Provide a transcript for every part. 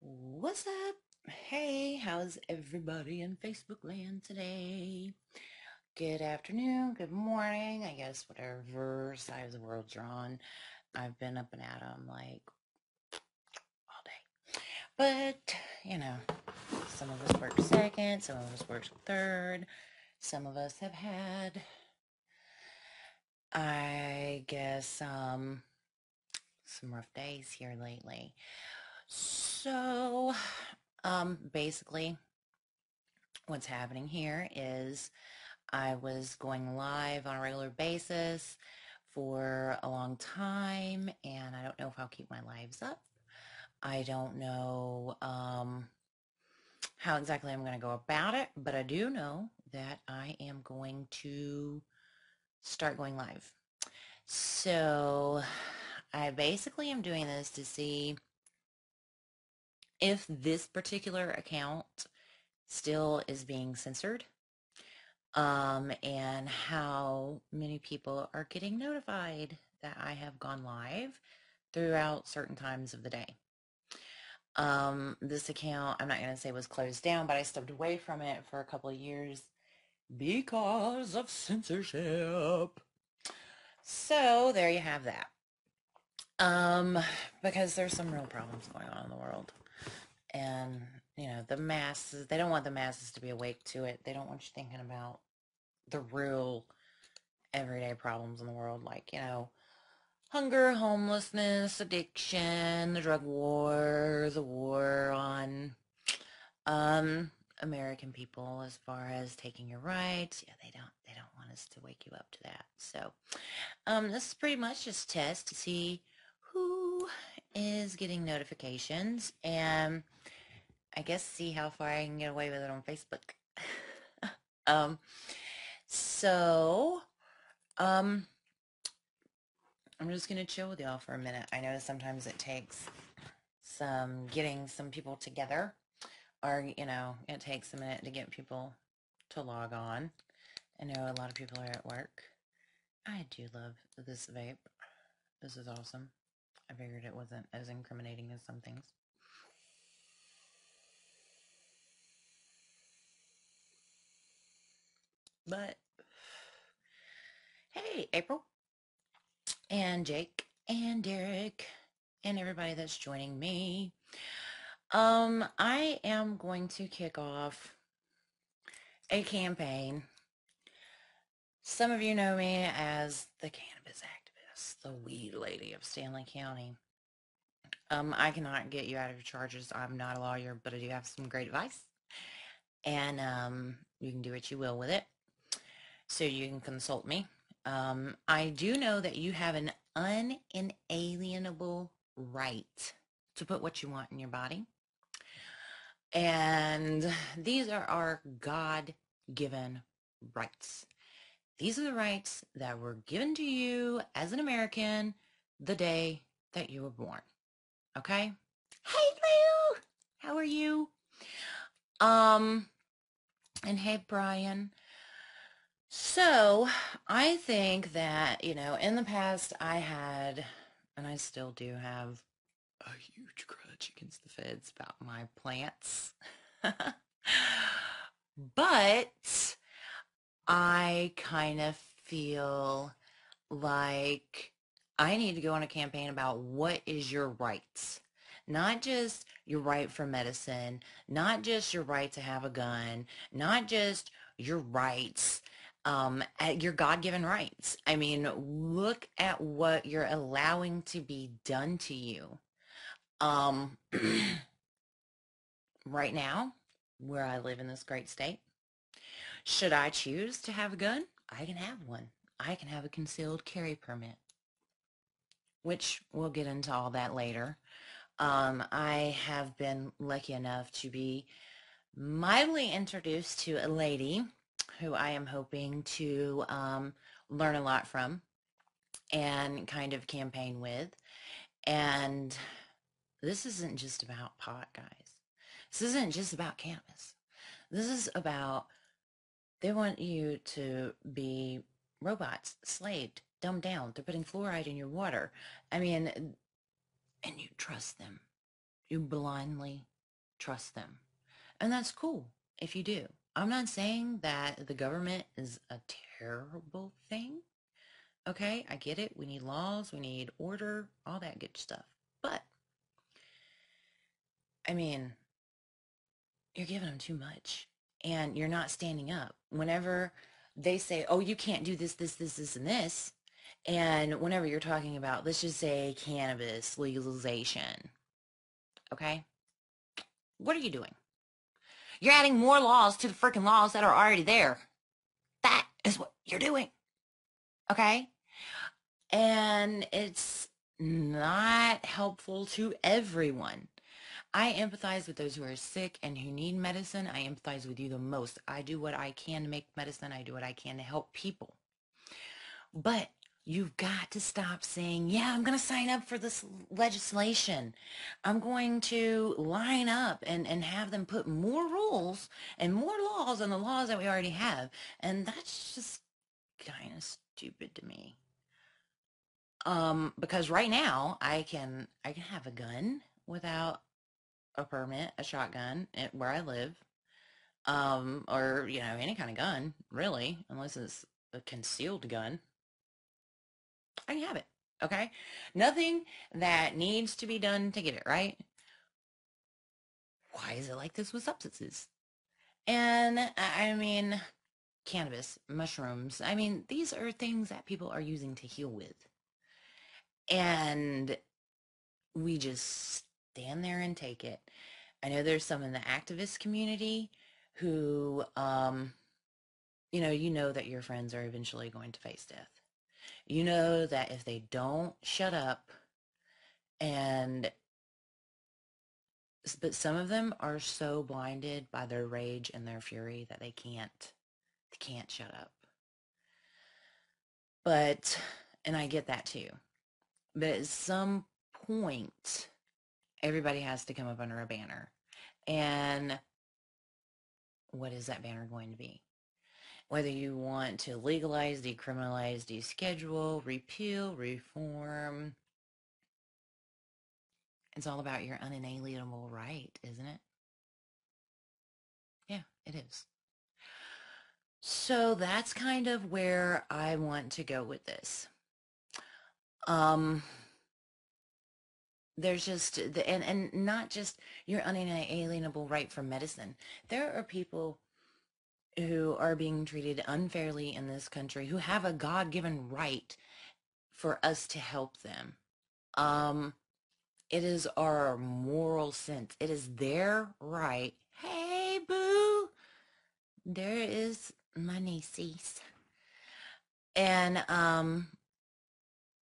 What's up? Hey, how's everybody in Facebook land today? Good afternoon, good morning, I guess whatever side of the world you're on. I've been up and at 'em like all day. But, you know, some of us work second, some of us work third, some of us have had, I guess, some rough days here lately. So, basically, what's happening here is I was going live on a regular basis for a long time, and I don't know if I'll keep my lives up. I don't know how exactly I'm going to go about it, but I do know that I am going to start going live. So I basically am doing this to see if this particular account still is being censored, and how many people are getting notified that I have gone live throughout certain times of the day. This account, I'm not going to say was closed down, but I stepped away from it for a couple of years because of censorship. So there you have that. Because there's some real problems going on in the world. And, you know, the masses, they don't want the masses to be awake to it. They don't want you thinking about the real everyday problems in the world, like, you know, hunger, homelessness, addiction, the drug war, the war on um American people as far as taking your rights. Yeah, they don't want us to wake you up to that. So this is pretty much just a test to see who is getting notifications, and I guess see how far I can get away with it on Facebook. um so um I'm just going to chill with y'all for a minute. I know sometimes it takes some getting some people together, or, you know, it takes a minute to get people to log on. I know a lot of people are at work. I do love this vape. This is awesome. I figured it wasn't as incriminating as some things. But, hey, April and Jake and Derek and everybody that's joining me. I am going to kick off a campaign. Some of you know me as the cannabis activist, the weed lady of Stanley County. I cannot get you out of your charges. I'm not a lawyer, but I do have some great advice. And you can do what you will with it. So you can consult me. I do know that you have an unalienable right to put what you want in your body. And these are our God-given rights. These are the rights that were given to you as an American the day that you were born. Okay? Hey, Lou! How are you? Um, and hey, Brian. So, I think that, you know, in the past I had, and I still do have, a huge grudge against the feds about my plants. But I kind of feel like I need to go on a campaign about what is your rights. Not just your right for medicine, not just your right to have a gun, not just your rights, at your God-given rights. I mean, look at what you're allowing to be done to you. Um, right now, where I live in this great state, should I choose to have a gun, I can have one. I can have a concealed carry permit, which we'll get into all that later. I have been lucky enough to be mildly introduced to a lady who I am hoping to learn a lot from and kind of campaign with. And this isn't just about pot, guys. This isn't just about cannabis. This is about, they want you to be robots, slaved, dumbed down. They're putting fluoride in your water. I mean, and you trust them. You blindly trust them. And that's cool if you do. I'm not saying that the government is a terrible thing. Okay, I get it. We need laws, we need order, all that good stuff. But, I mean, you're giving them too much and you're not standing up. Whenever they say, oh, you can't do this, and this, and whenever you're talking about, let's just say cannabis legalization, okay, what are you doing? You're adding more laws to the freaking laws that are already there. That is what you're doing, okay? And it's not helpful to everyone. I empathize with those who are sick and who need medicine. I empathize with you the most. I do what I can to make medicine. I do what I can to help people. But you've got to stop saying, yeah, I'm going to sign up for this legislation. I'm going to line up and have them put more rules and more laws on the laws that we already have. And that's just kind of stupid to me. Because right now I can have a gun without a permit, a shotgun where I live, or any kind of gun, really, unless it's a concealed gun. I can have it. Okay, nothing that needs to be done to get it right. Why is it like this with substances? And I mean, cannabis, mushrooms. I mean, these are things that people are using to heal with, and we just stand there and take it. I know there's some in the activist community who, you know that your friends are eventually going to face death. You know that if they don't shut up and, but some of them are so blinded by their rage and their fury that they can't shut up. But, and I get that too. But at some point, everybody has to come up under a banner. And what is that banner going to be? Whether you want to legalize, decriminalize, deschedule, repeal, reform, it's all about your unalienable right, isn't it? Yeah, it is. So that's kind of where I want to go with this. Um, there's just and not just your unalienable right from medicine. There are people who are being treated unfairly in this country who have a God-given right for us to help them. Um, it is our moral sense. It is their right. Hey, boo, there is my nieces. And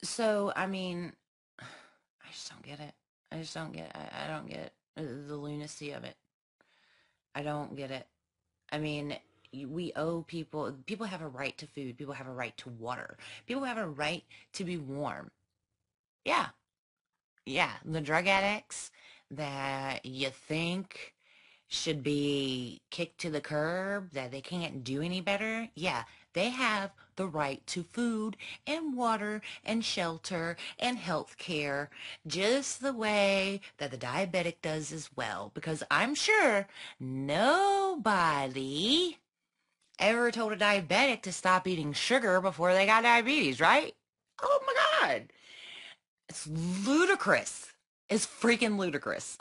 so I mean, I just don't get it. I just don't get. I don't get the lunacy of it. I don't get it. I mean, we owe people. People have a right to food. People have a right to water. People have a right to be warm. Yeah, yeah. The drug addicts that you think should be kicked to the curb, that they can't do any better. Yeah, they have the right to food and water and shelter and health care, just the way that the diabetic does as well. Because I'm sure nobody ever told a diabetic to stop eating sugar before they got diabetes, right? Oh my God. It's ludicrous. It's freaking ludicrous.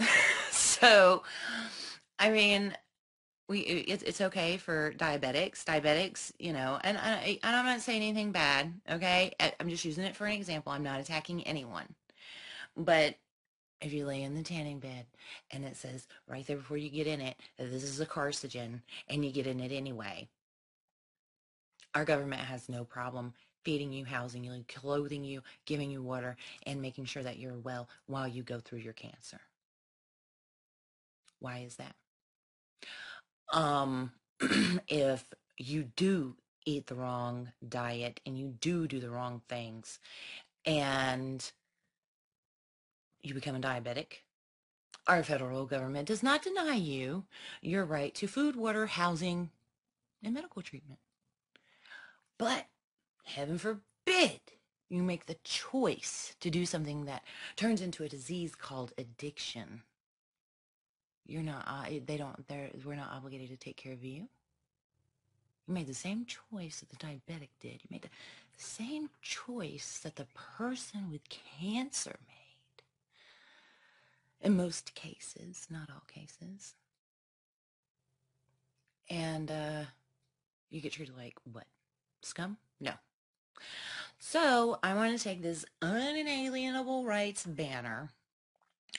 So, I mean, it's okay for diabetics, and I'm not saying anything bad, okay? I'm just using it for an example. I'm not attacking anyone. But if you lay in the tanning bed and it says right there before you get in it that this is a carcinogen and you get in it anyway, our government has no problem feeding you, housing you, clothing you, giving you water, and making sure that you're well while you go through your cancer. Why is that? Um, if you do eat the wrong diet and you do the wrong things and you become a diabetic, our federal government does not deny you your right to food, water, housing, and medical treatment. But heaven forbid you make the choice to do something that turns into a disease called addiction. You're not, we're not obligated to take care of you. You made the same choice that the diabetic did. You made the same choice that the person with cancer made. In most cases, not all cases. And you get treated like what? Scum? No. So I want to take this unalienable rights banner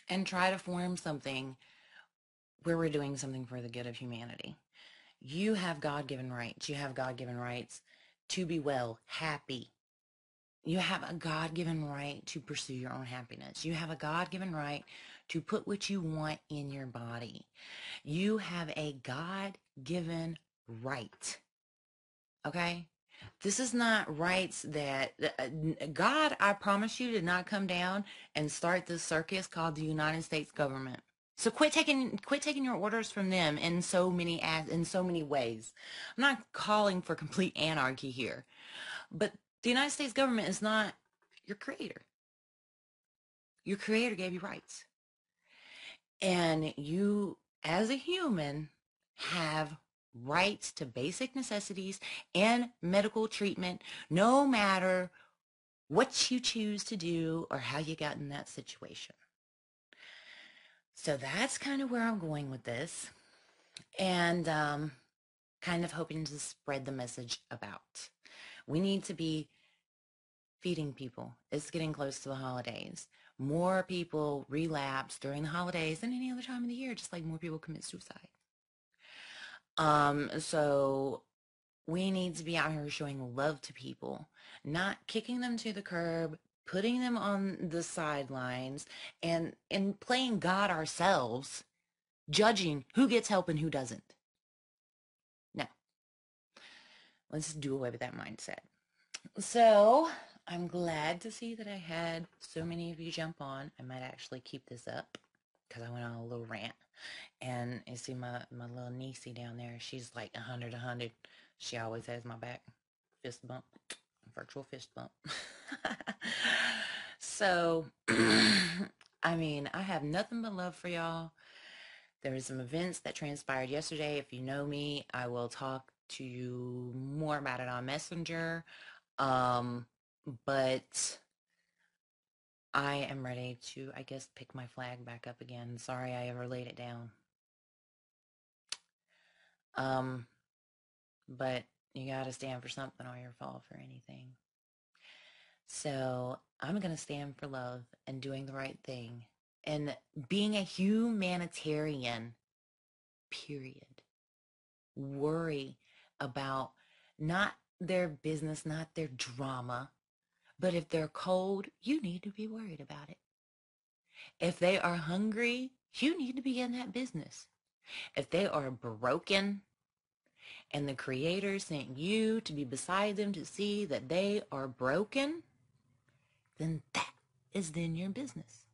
and try to form something where we're doing something for the good of humanity. You have God-given rights. You have God-given rights to be well, happy. You have a God-given right to pursue your own happiness. You have a God-given right to put what you want in your body. You have a God-given right. Okay? This is not rights that God, I promise you, did not come down and start this circus called the United States government. So quit taking your orders from them in so many ways. I'm not calling for complete anarchy here, but the United States government is not your creator. Your creator gave you rights, and you, as a human, have rights to basic necessities and medical treatment, no matter what you choose to do or how you got in that situation. So that's kind of where I'm going with this, and kind of hoping to spread the message about. We need to be feeding people. It's getting close to the holidays. More people relapse during the holidays than any other time of the year, just like more people commit suicide. So we need to be out here showing love to people, not kicking them to the curb, putting them on the sidelines, and playing God ourselves, judging who gets help and who doesn't. No. Let's do away with that mindset. So I'm glad to see that I had so many of you jump on. I might actually keep this up because I went on a little rant. And you see my little niecey down there. She's like 100. She always has my back. Fist bump. Virtual fist bump. So, I mean, I have nothing but love for y'all. There were some events that transpired yesterday. If you know me, I will talk to you more about it on Messenger. But I am ready to, I guess, pick my flag back up again. Sorry I ever laid it down. But you gotta stand for something or you'll fall for anything. So I'm gonna stand for love and doing the right thing and being a humanitarian, period. Worry about not their business, not their drama, but if they're cold, you need to be worried about it. If they are hungry, you need to be in that business. If they are broken and the Creator sent you to be beside them to see that they are broken, then that is then your business.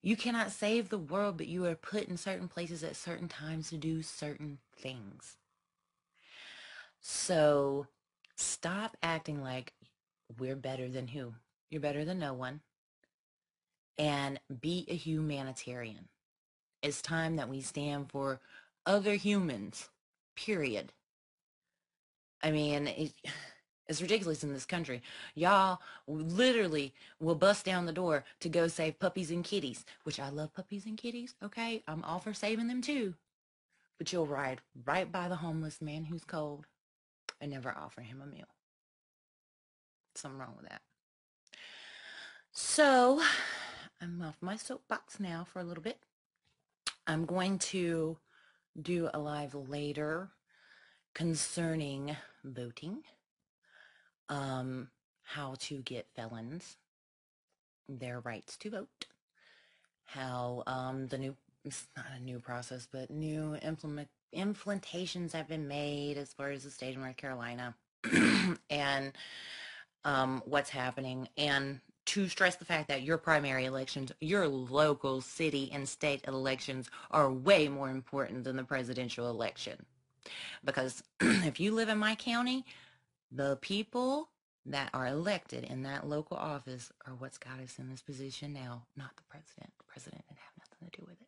You cannot save the world, but you are put in certain places at certain times to do certain things. So stop acting like we're better than who? You're better than no one. And be a humanitarian. It's time that we stand for other humans, period. I mean, it's ridiculous in this country. Y'all literally will bust down the door to go save puppies and kitties, which I love puppies and kitties, okay? I'm all for saving them too. But you'll ride right by the homeless man who's cold and never offer him a meal. Something wrong with that. So I'm off my soapbox now for a little bit. I'm going to do a live later concerning voting, how to get felons their rights to vote, how the new, it's not a new process, but new implementations have been made as far as the state of North Carolina and what's happening, and to stress the fact that your primary elections, your local city and state elections are way more important than the presidential election. Because if you live in my county, the people that are elected in that local office are what's got us in this position now, not the president. The president didn't have nothing to do with it.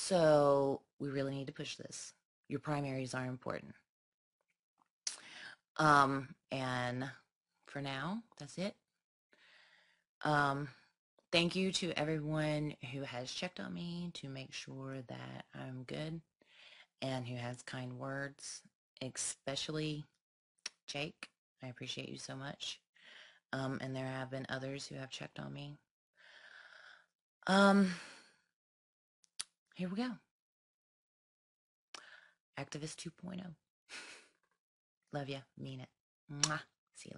So we really need to push this. Your primaries are important. And for now, that's it. Thank you to everyone who has checked on me to make sure that I'm good and who has kind words, especially Jake. I appreciate you so much. And there have been others who have checked on me. Here we go. Activist 2.0. Love ya. Mean it. Mwah.